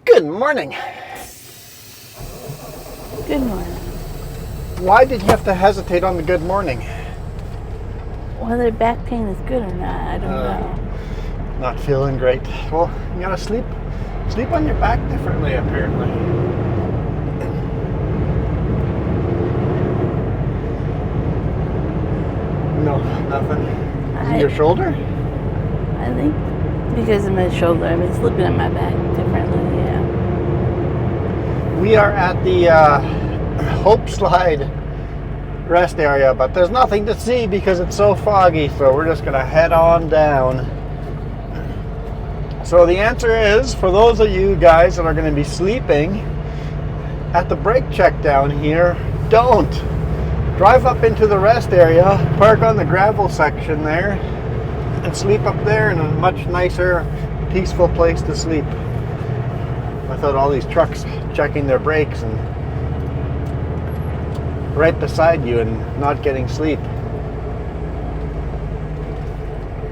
Good morning. Good morning. Why did you have to hesitate on the good morning? Whether back pain is good or not, I don't know. Not feeling great. Well, you gotta sleep on your back differently, apparently. No, nothing. Is it your shoulder? I think because of my shoulder, I've been sleeping on my back differently, yeah. We are at the Hope Slide rest area, but there's nothing to see because it's so foggy, so we're just gonna head on down. So the answer is, for those of you guys that are gonna be sleeping at the brake check down here, don't. Drive up into the rest area, park on the gravel section there, and sleep up there in a much nicer, peaceful place to sleep. Without all these trucks checking their brakes and right beside you and not getting sleep.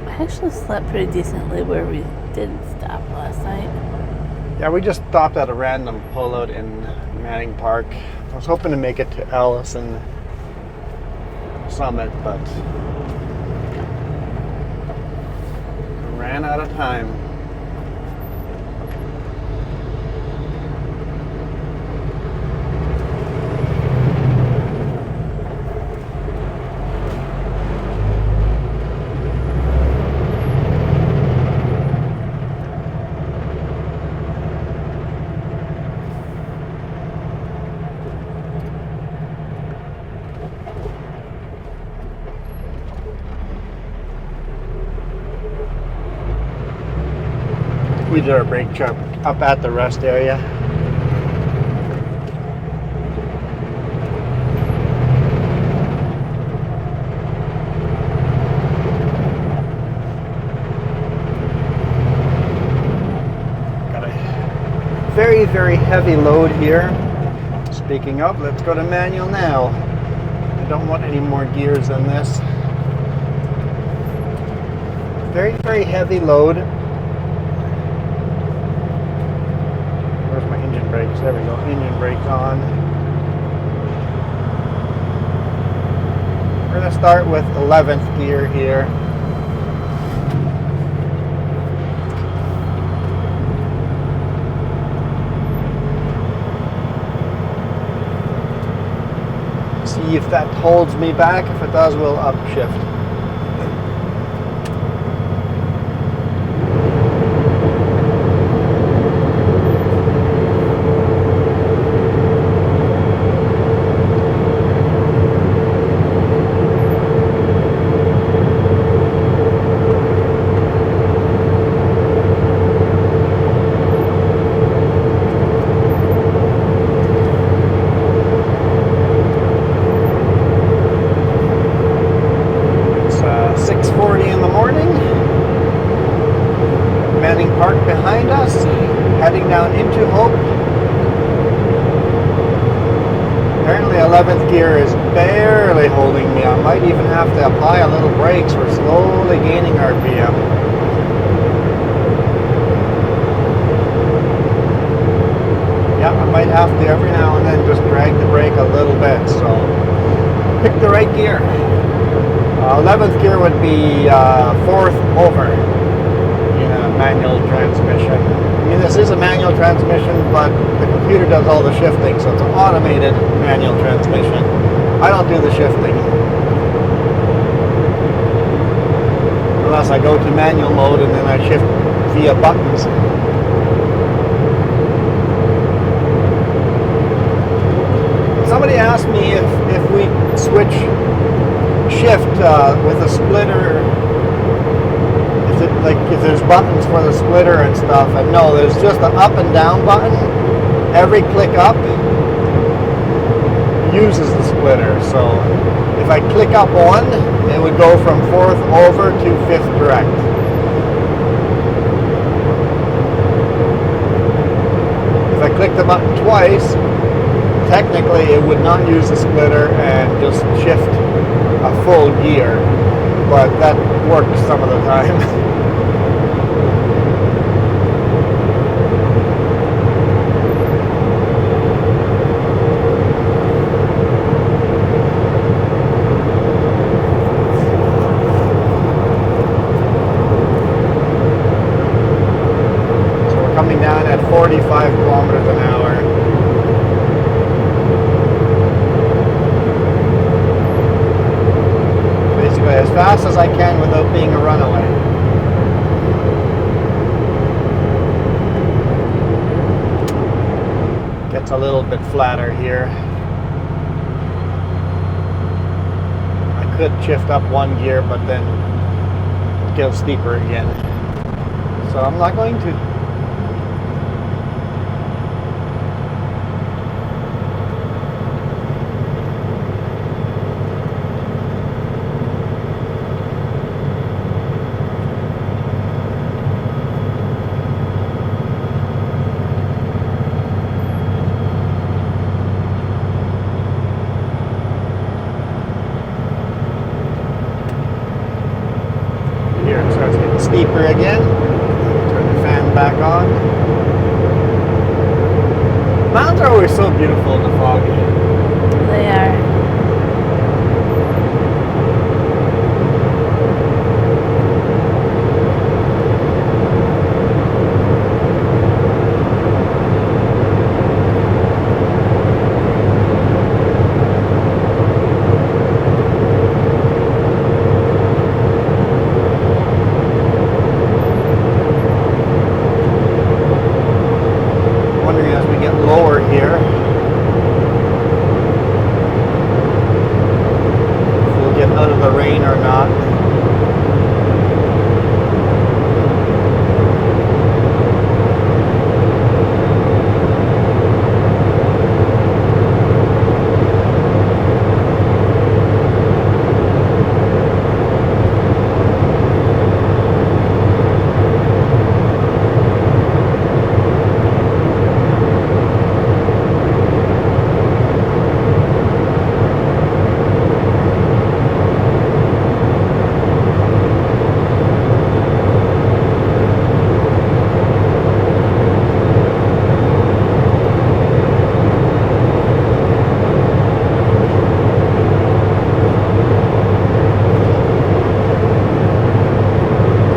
I actually slept pretty decently where we didn't stop last night. Yeah, we just stopped at a random pullout in Manning Park. I was hoping to make it to Allison Summit, but ran out of time. We did our brake check up at the rest area. Got a very, very heavy load here. Speaking of, let's go to manual now. I don't want any more gears than this. Very, very heavy load. Where's my engine brakes? There we go. Engine brakes on. We're going to start with 11th gear here. See if that holds me back. If it does, we'll upshift. Behind us, heading down into Hope. Apparently 11th gear is barely holding me. I might even have to apply a little brakes. We're slowly gaining RPM. Yeah, I might have to every now and then just drag the brake a little bit, so pick the right gear. 11th gear would be 4th over. Manual transmission. I mean, this is a manual transmission, but the computer does all the shifting, so it's an automated manual transmission. I don't do the shifting. Unless I go to manual mode and then I shift via buttons. Somebody asked me if we switch shift with a splitter, if there's buttons for the splitter and stuff, and no, there's just an up and down button. Every click up uses the splitter, so if I click up one, it would go from 4th over to 5th direct. If I click the button twice, technically it would not use the splitter and just shift a full gear, but that works some of the time. coming down at 45 kilometers an hour. Basically as fast as I can without being a runaway. Gets a little bit flatter here. I could shift up one gear, but then it goes steeper again. So I'm not going to. Here it starts getting steeper again. Turn the fan back on. Mountains are always so beautiful in the fog. They are. As we get lower here, if we'll get out of the rain or not.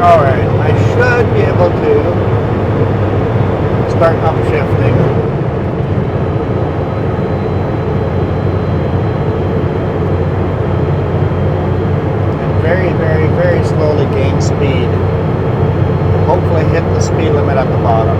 Alright, I should be able to start upshifting. And very, very, very slowly gain speed. Hopefully hit the speed limit at the bottom.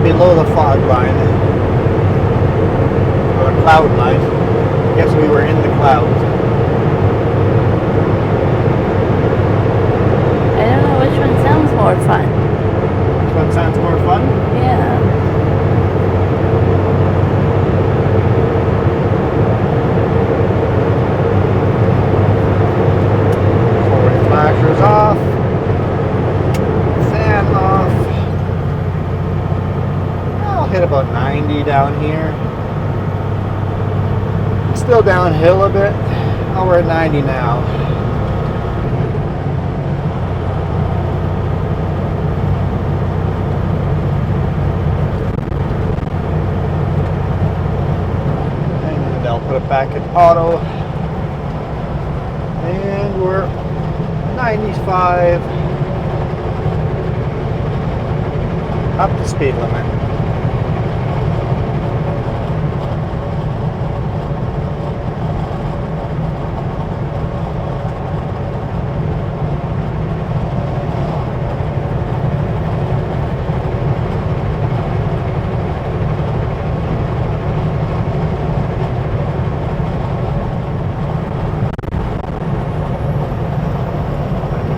Below the fog line, or the cloud line. I guess we were in the clouds. I don't know which one sounds more fun. Which one sounds more fun? Yeah. Forward flashers off. Fan off. Hit about 90 down here. Still downhill a bit. Oh, we're at 90 now. And I'll put it back in auto. And we're 95. Up to speed limit.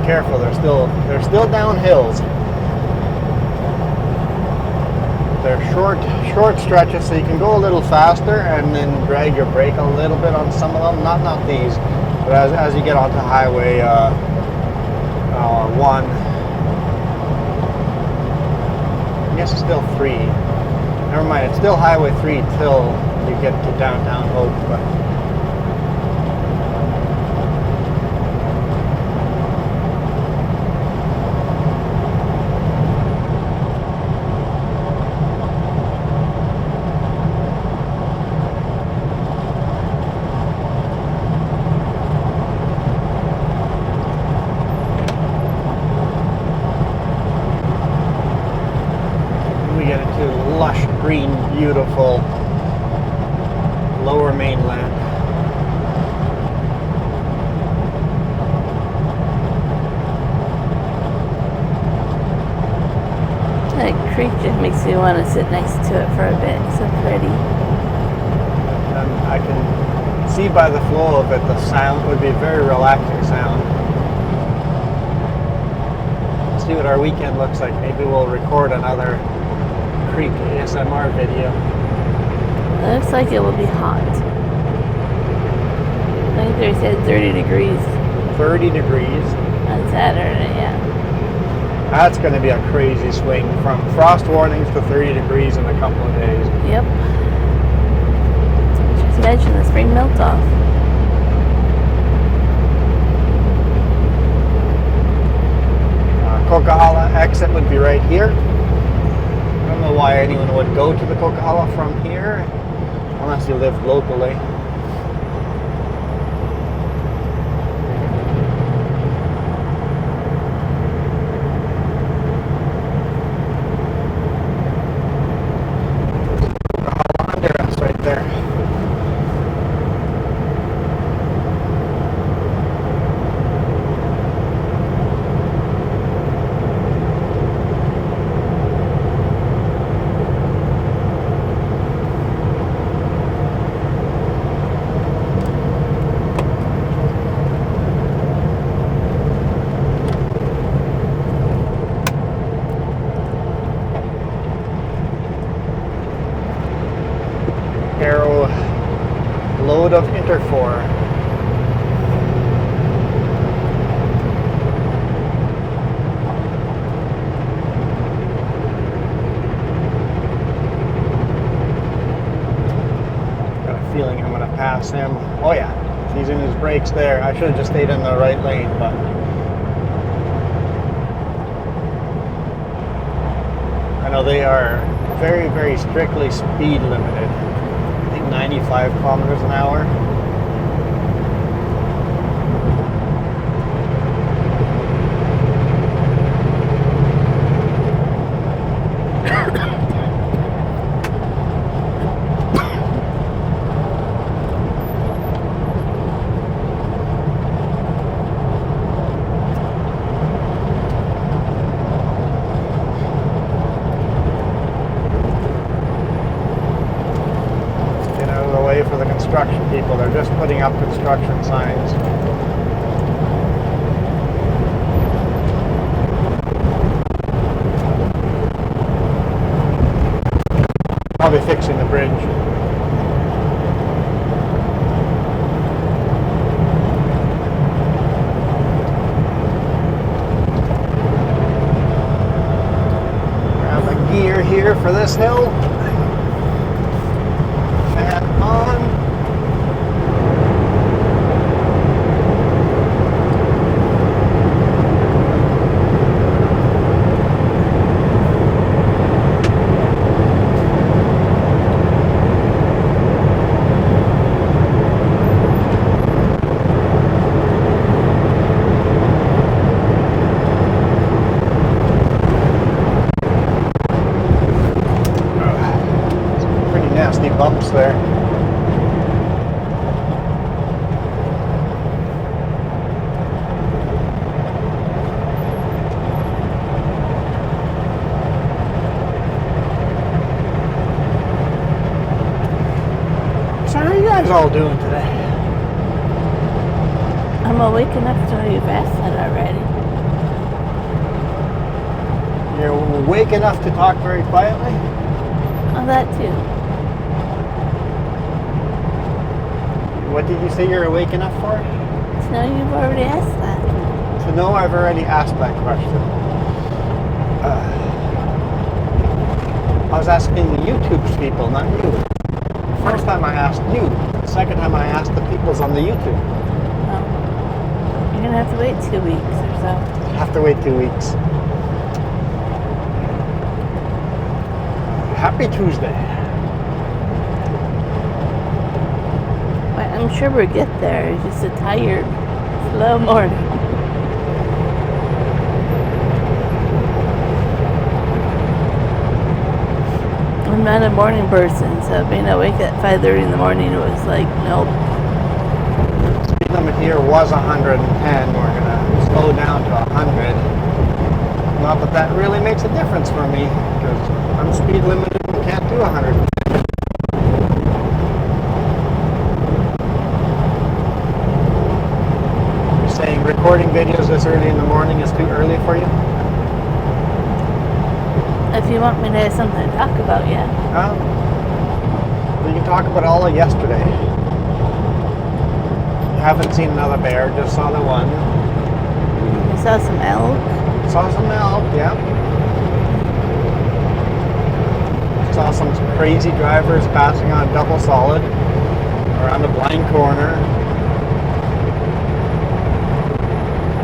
Careful, they're still down hills. They're short stretches, so you can go a little faster and then drag your brake a little bit on some of them. Not these, but as you get onto Highway 1, I guess it's still 3. Never mind, it's still Highway 3 till you get to downtown Hope. But lush, green, beautiful lower mainland. That creek just makes me want to sit next to it for a bit. It's so pretty. And I can see by the flow of it, the sound would be a very relaxing sound. Let's see what our weekend looks like. Maybe we'll record another creek ASMR video. It looks like it will be hot. I think they said 30 degrees. 30 degrees. On Saturday, yeah. That's going to be a crazy swing from frost warnings to 30 degrees in a couple of days. Yep. Just imagine the spring melt off. Coquihalla exit would be right here. I don't know why anyone would go to the Coquihalla from here, unless you live locally. Coquihalla under us right there. Arrow load of Interfor. Got a feeling I'm going to pass him. Oh yeah, he's in his brakes there. I should have just stayed in the right lane, but I know they are very, very strictly speed limited. 95 kilometers an hour. For the construction people, they're just putting up construction signs. Probably fixing the bridge. Grab a gear here for this hill. Bumps there. So how are you guys all doing today? I'm awake enough to tell you fasted already. You're awake enough to talk very quietly? Oh, that too. What did you say you're awake enough for? No, you've already asked that. To know I've already asked that question. I was asking the YouTube people, not you. First time I asked you. Second time I asked the peoples on the YouTube. Oh. You're going to have to wait 2 weeks or so. Have to wait 2 weeks. Happy Tuesday. I'm sure we'll get there. It's just a tired, slow morning. I'm not a morning person, so being awake at 5:30 in the morning was like, nope. Speed limit here was 110. We're going to slow down to 100. Not that that really makes a difference for me, because I'm speed limited and can't do 100. You're saying recording videos this early in the morning is too early for you? If you want me to have something to talk about, yeah. We can talk about all of yesterday. Haven't seen another bear, just saw the one. We saw some elk. Saw some elk, yeah. Saw some crazy drivers passing on double solid around a blind corner.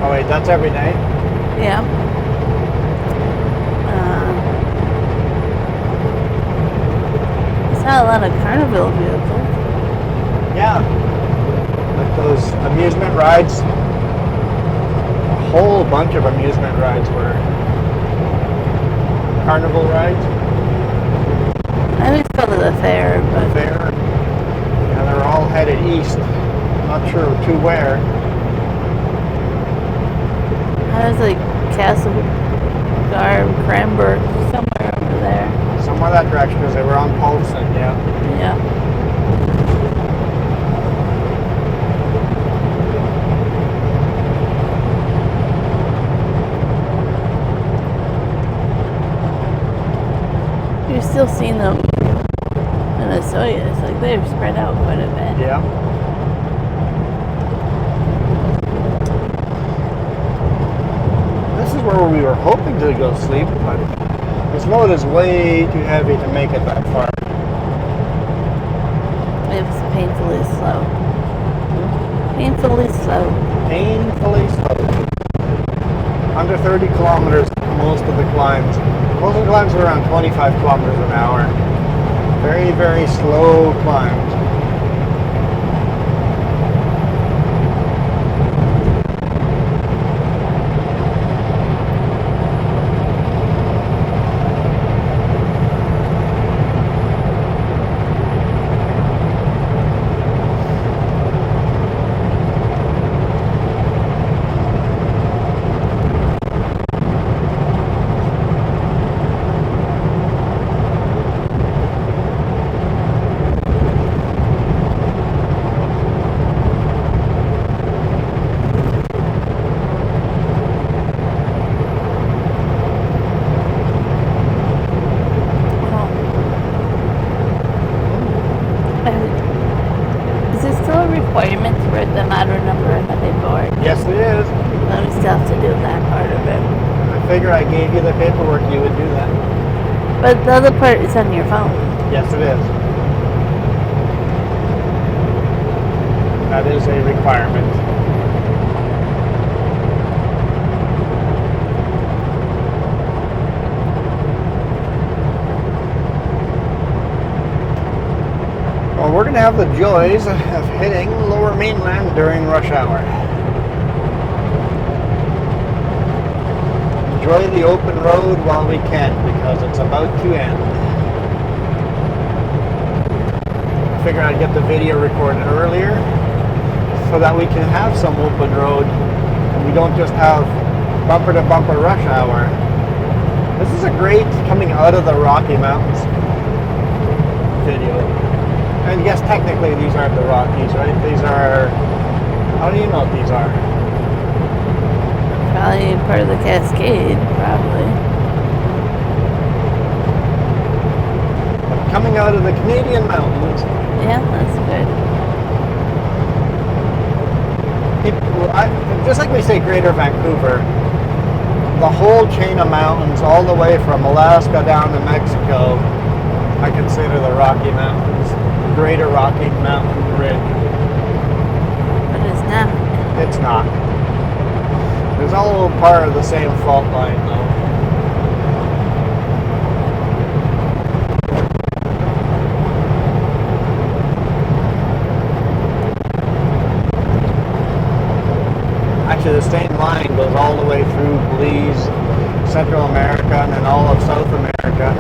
Oh wait, that's every day? Yeah. Saw a lot of carnival vehicles. Yeah. Like those amusement rides. A whole bunch of amusement rides were carnival rides. I always call it a fair, but Fair. Yeah, they're all headed east. Not sure to where. I was like Castle Garb, Cranbrook, somewhere over there. Somewhere that direction because they were on Paulson, yeah. Yeah. You're still seeing them in the Soyuz, like they've spread out quite a bit. Yeah. This is where we were hoping to go sleep, but this load is way too heavy to make it that far. It was painfully slow. Painfully slow. Painfully slow. Under 30 kilometers most of the climbs. Most of the climbs are around 25 kilometers an hour. Very, very slow climbs. Is it still a requirement to write the model number on the paperwork? Yes, it is. No, we still have to do that part of it. I figure I gave you the paperwork, you would do that. But the other part is on your phone. Yes, it is. That is a requirement. Well, we're going to have the joys of hitting Lower Mainland during rush hour. Enjoy the open road while we can, because it's about to end. I figured I'd get the video recorded earlier so that we can have some open road and we don't just have bumper to bumper rush hour. This is a great coming out of the Rocky Mountains video. And yes, technically these aren't the Rockies, right? These are, how do you know what these are? Probably part of the Cascade, probably. coming out of the Canadian mountains. Yeah, that's good. Just like we say Greater Vancouver, the whole chain of mountains all the way from Alaska down to Mexico, I consider the Rocky Mountains, the Greater Rocky Mountain Ridge. But it's not. It's not. It's all part of the same fault line though. Actually, the same line goes all the way through Belize, Central America, and then all of South America.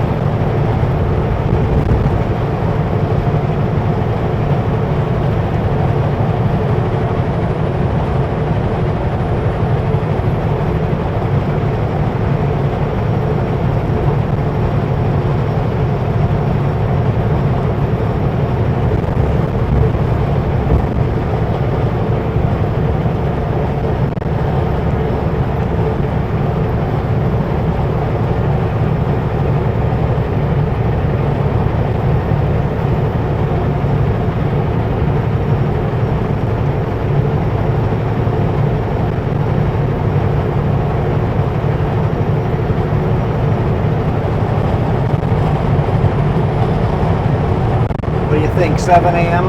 What do you think, 7 a.m.?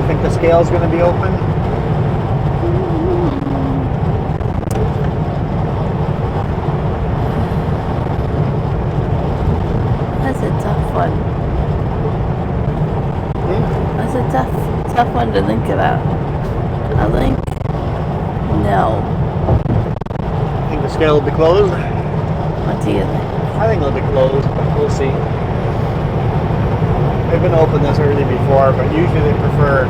You think the scale's going to be open? That's a tough one. That's a tough one to think about. I think no. Think the scale will be closed? What do you think? I think it'll be closed, but we'll see. They've been open this early before, but usually they prefer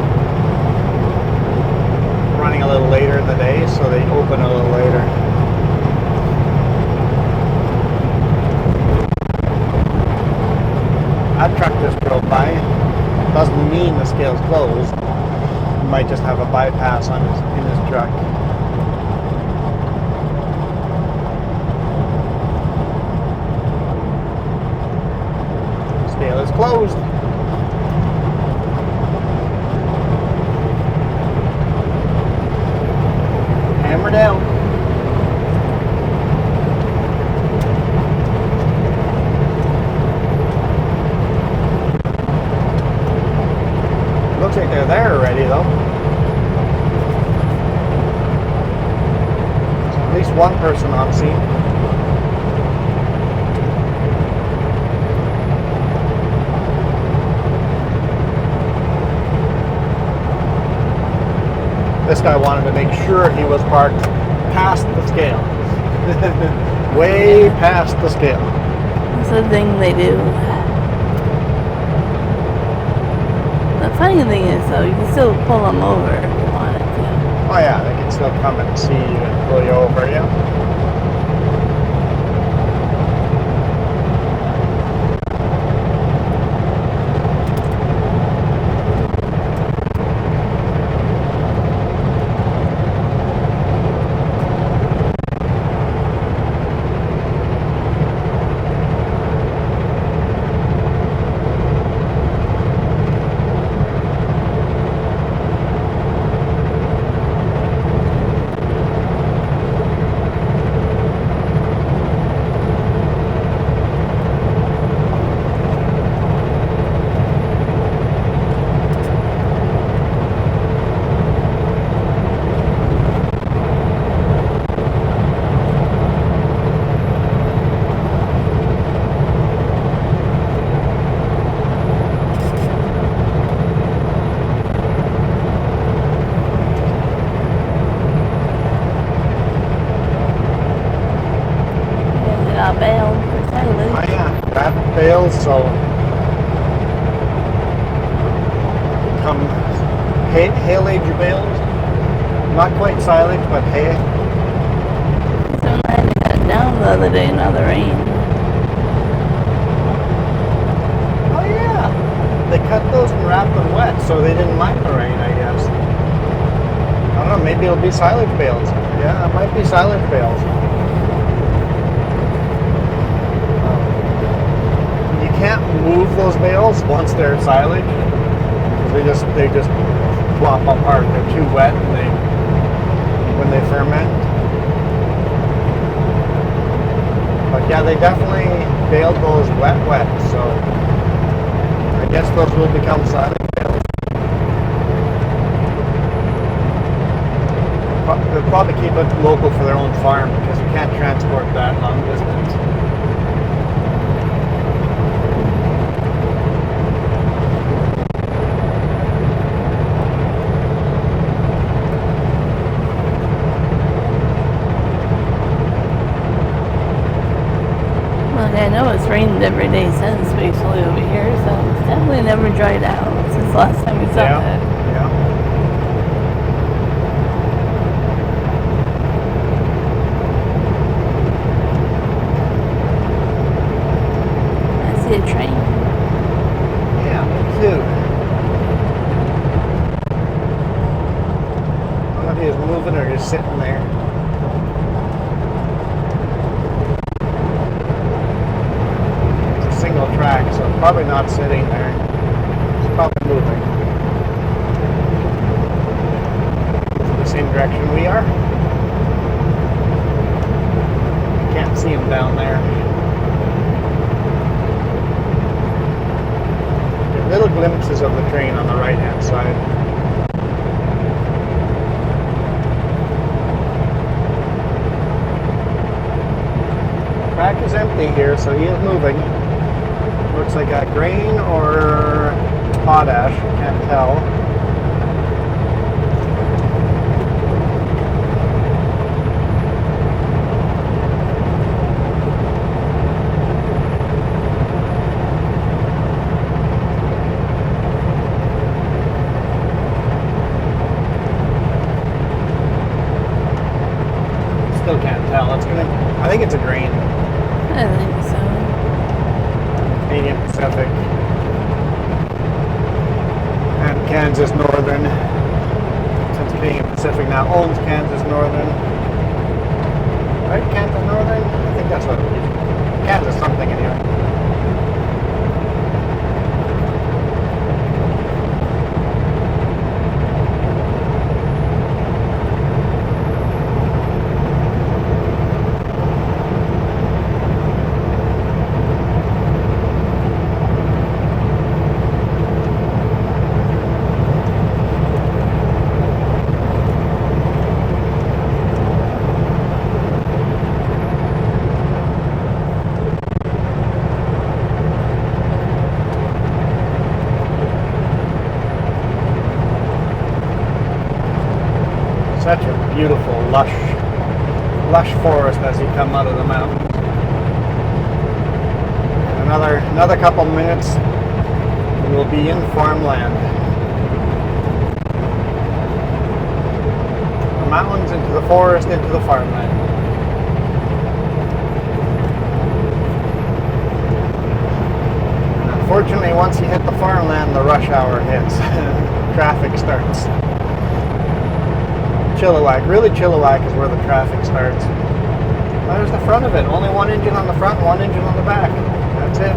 running a little later in the day, so they open a little later. That truck just drove by. Doesn't mean the scale's closed. He might just have a bypass on in his truck. Scale is closed. Hammer down. Looks like they're there already though. At least one person on scene. This guy wanted to make sure he was parked past the scale. Way past the scale. That's the thing they do. The funny thing is, though, you can still pull them over if you wanted to. Oh yeah, they can still come and see you and pull you over, yeah. Bales, so come hail age your bales. Not quite silage, but hay. So I had to cut down the other day in all the rain. Oh yeah, they cut those and wrapped them wet, so they didn't mind the rain, I guess. I don't know, maybe it'll be silage bales. Yeah, it might be silage bales. You can't remove those bales once they're silage. 'Cause they just flop apart. They're too wet when they ferment. But yeah, they definitely baled those wet, so I guess those will become silage bales. They'll probably keep it local for their own farm because you can't transport that long distance. Well, I know it's rained every day since, basically over here, so it's definitely never dried out since last time we saw Yeah. it. Yeah. I see a train. Yeah, me too. I don't know if he was moving or just sitting there. It's a single track, so it's probably not sitting there. It's probably moving. It's the same direction we are. Can't see him down there. Little glimpses of the train on the right hand side. Track is empty here, so he is moving. Looks like a grain or potash, can't tell. Still can't tell. I think it's a grain. I think so. Canadian Pacific. And Kansas Northern. Since Canadian Pacific now owns Kansas Northern. Right? Kansas Northern? I think that's what it is. Kansas something anyway. Such a beautiful, lush forest as you come out of the mountains. Another couple minutes, we will be in farmland. The mountains into the forest, into the farmland. And unfortunately, once you hit the farmland, the rush hour hits. Traffic starts. Chilliwack. Really, Chilliwack is where the traffic starts. There's the front of it. Only one engine on the front, one engine on the back. That's it.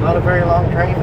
Not a very long train.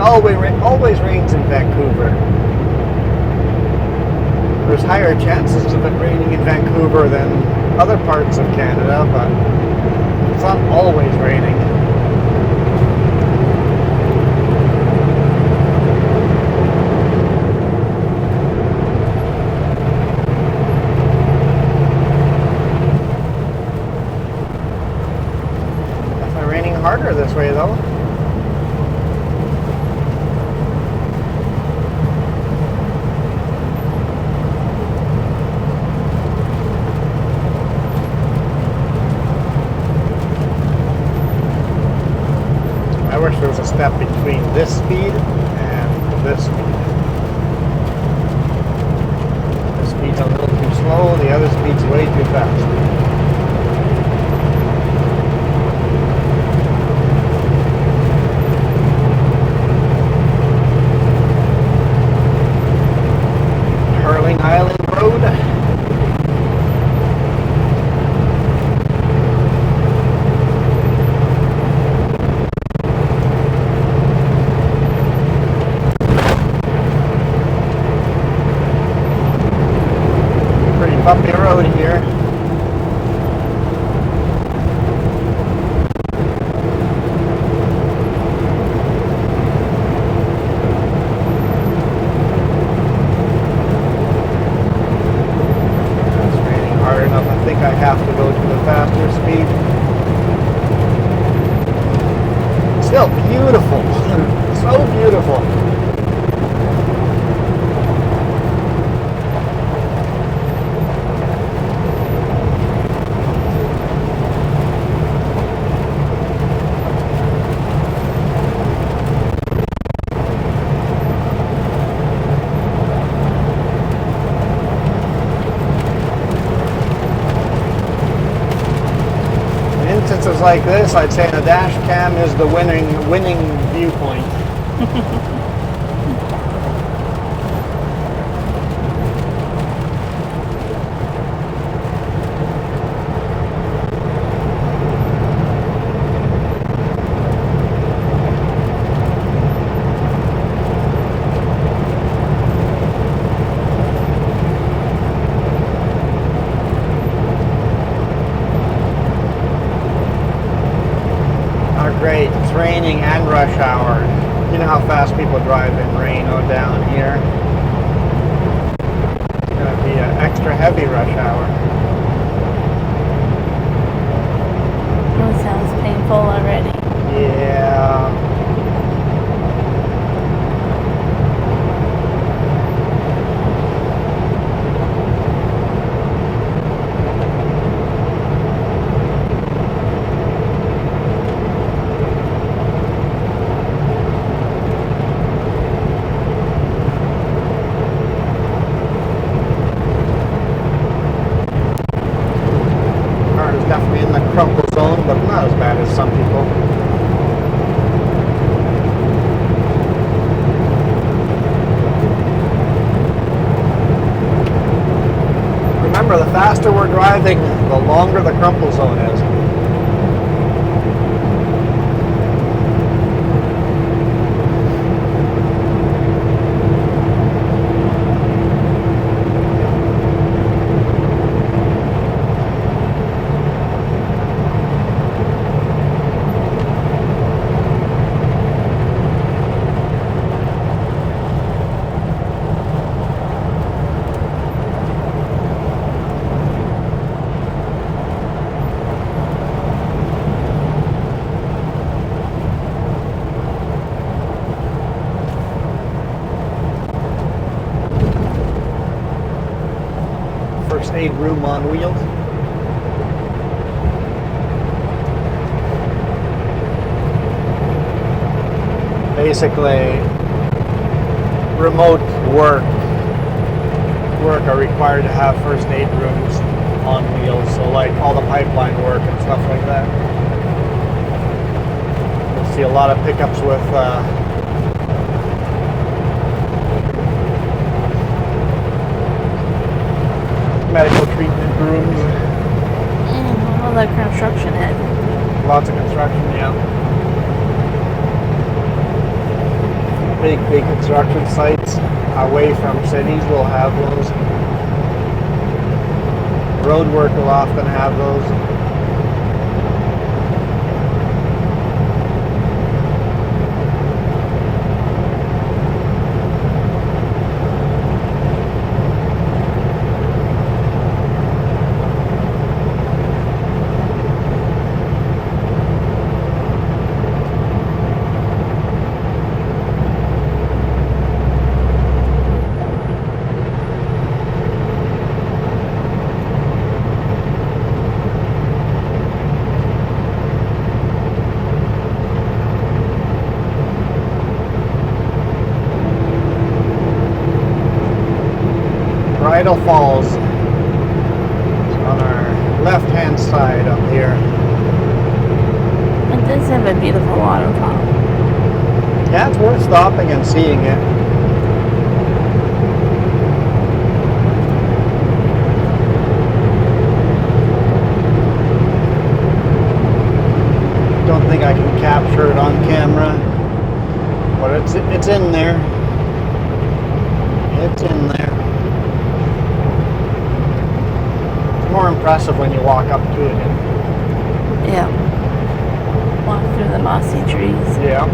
always rains in Vancouver. There's higher chances of it raining in Vancouver than other parts of Canada, but it's not always raining. Definitely raining harder this way though. I wish there was a step between this speed and this speed. This speed's a little too slow, the other speed's way too fast. Hurling Island Road. Bumpy road here. It's raining hard enough. I think I have to go to the faster speed. Still beautiful. So beautiful. Instances like this, I'd say the dash cam is the winning viewpoint. Great, it's raining and rush hour. You know how fast people drive in rain down here. It's going to be an extra heavy rush hour. That sounds painful already. Yeah. Definitely in the crumple zone, but not as bad as some people. Remember, the faster we're driving, the longer the crumple zone is. First aid room on wheels. Basically, remote work are required to have first aid rooms on wheels. So like all the pipeline work and stuff like that. You'll see a lot of pickups with medical treatment rooms. All that construction. construction, Ed. Lots of construction, yeah. big construction sites away from cities will have those. Road work will often have those. Bridal Falls. It's on our left-hand side up here. It does have a beautiful waterfall. Yeah, it's worth stopping and seeing it. Don't think I can capture it on camera, but it's in there. It's in there. More impressive when you walk up to it. Yeah. Walk through the mossy trees. Yeah.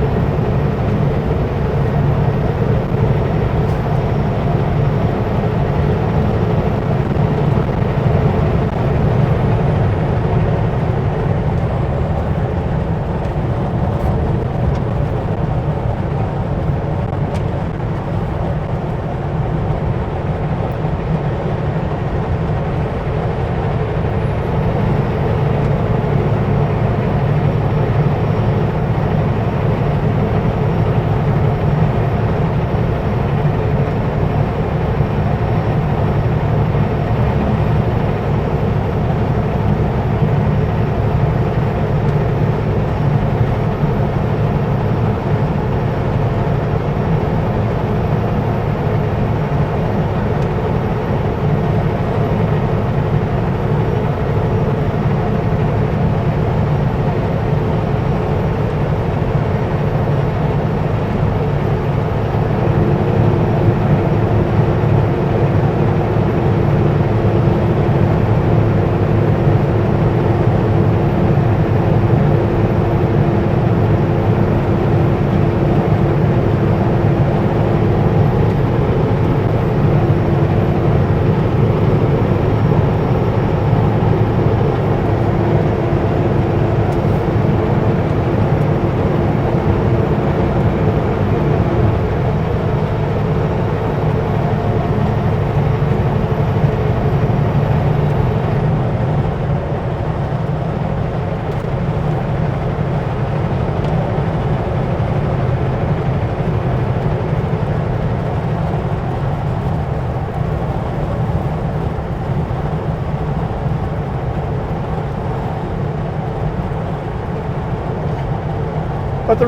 But the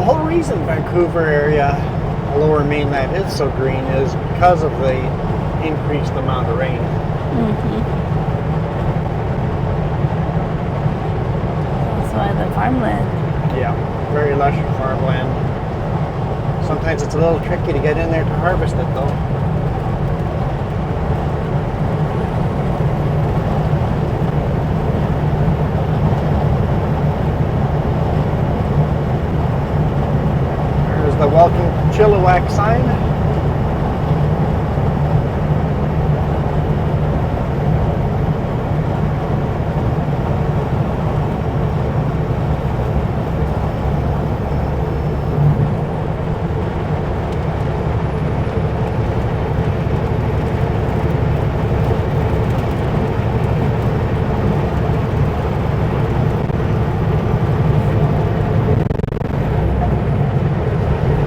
whole reason Vancouver area, Lower Mainland is so green is because of the increased amount of rain. Mm-hmm. That's why the farmland. Yeah, very lush farmland. Sometimes it's a little tricky to get in there to harvest it though. The welcome to Chilliwack sign.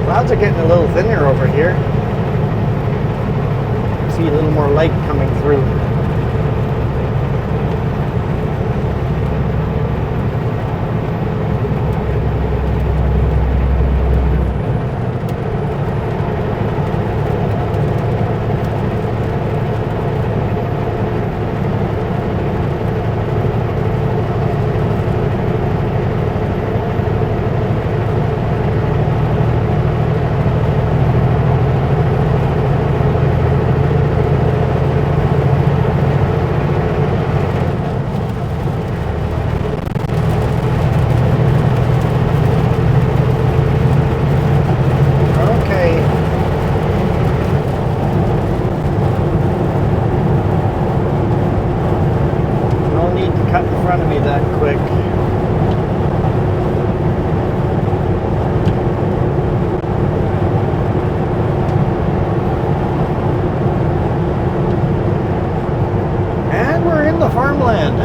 Clouds are getting a little thinner over here. See a little more light coming through. farmland.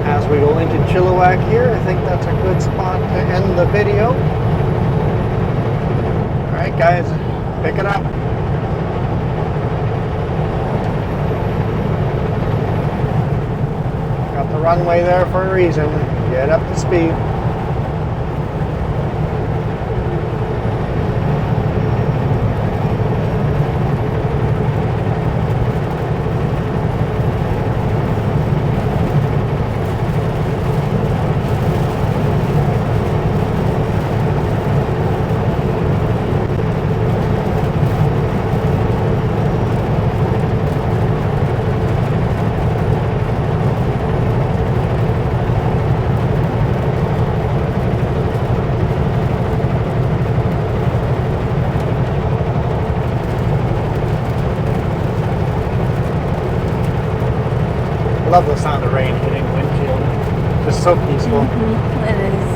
As we go into Chilliwack here, I think that's a good spot to end the video. Alright guys, pick it up. Got the runway there for a reason. Get up to speed. I love the sound of rain hitting the windshield. Just so peaceful. It is.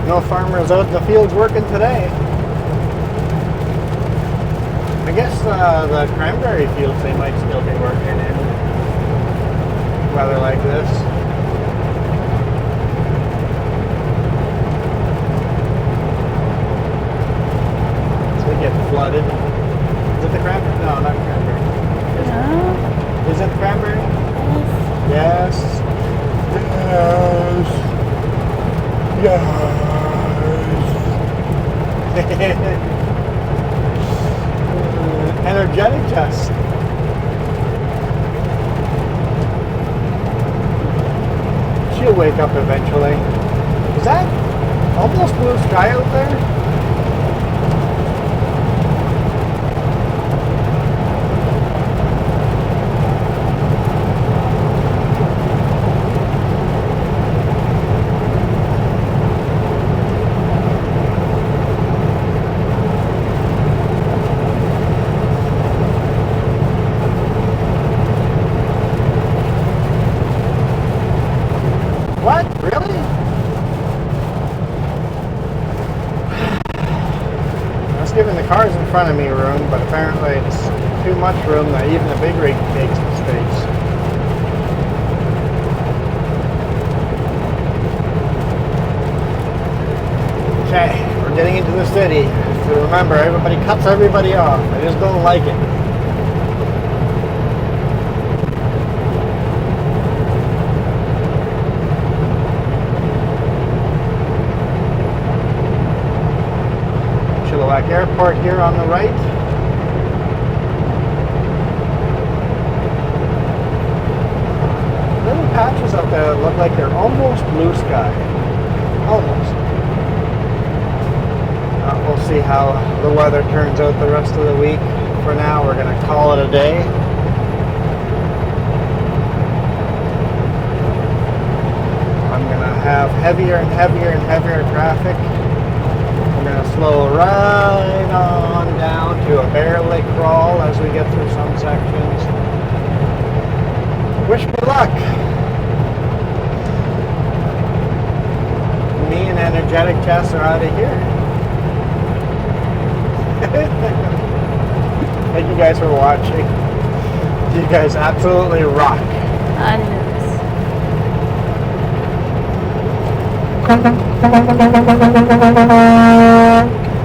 No farmers out in the fields working today. I guess the cranberry fields, they might still be working in weather like this. So they get flooded. Is it the cranberry? No, not cranberry. Is it the cranberry? Yes. Yes. Yes. Energetic test. She'll wake up eventually. Is that almost blue sky out there? What? Really? I was giving the cars in front of me room, but apparently it's too much room that even a big rig takes the space. Okay, we're getting into the city. So remember, everybody cuts everybody off. I just don't like it. Chilliwack Airport here on the right. Little patches out there that look like they're almost blue sky. Almost. We'll see how the weather turns out the rest of the week. For now, we're going to call it a day. I'm going to have heavier and heavier and heavier traffic. We're going to slow right on down to a barely crawl as we get through some sections. Wish me luck. Me and Energetic Tess are out of here. Thank you guys for watching. You guys absolutely rock. I knew this.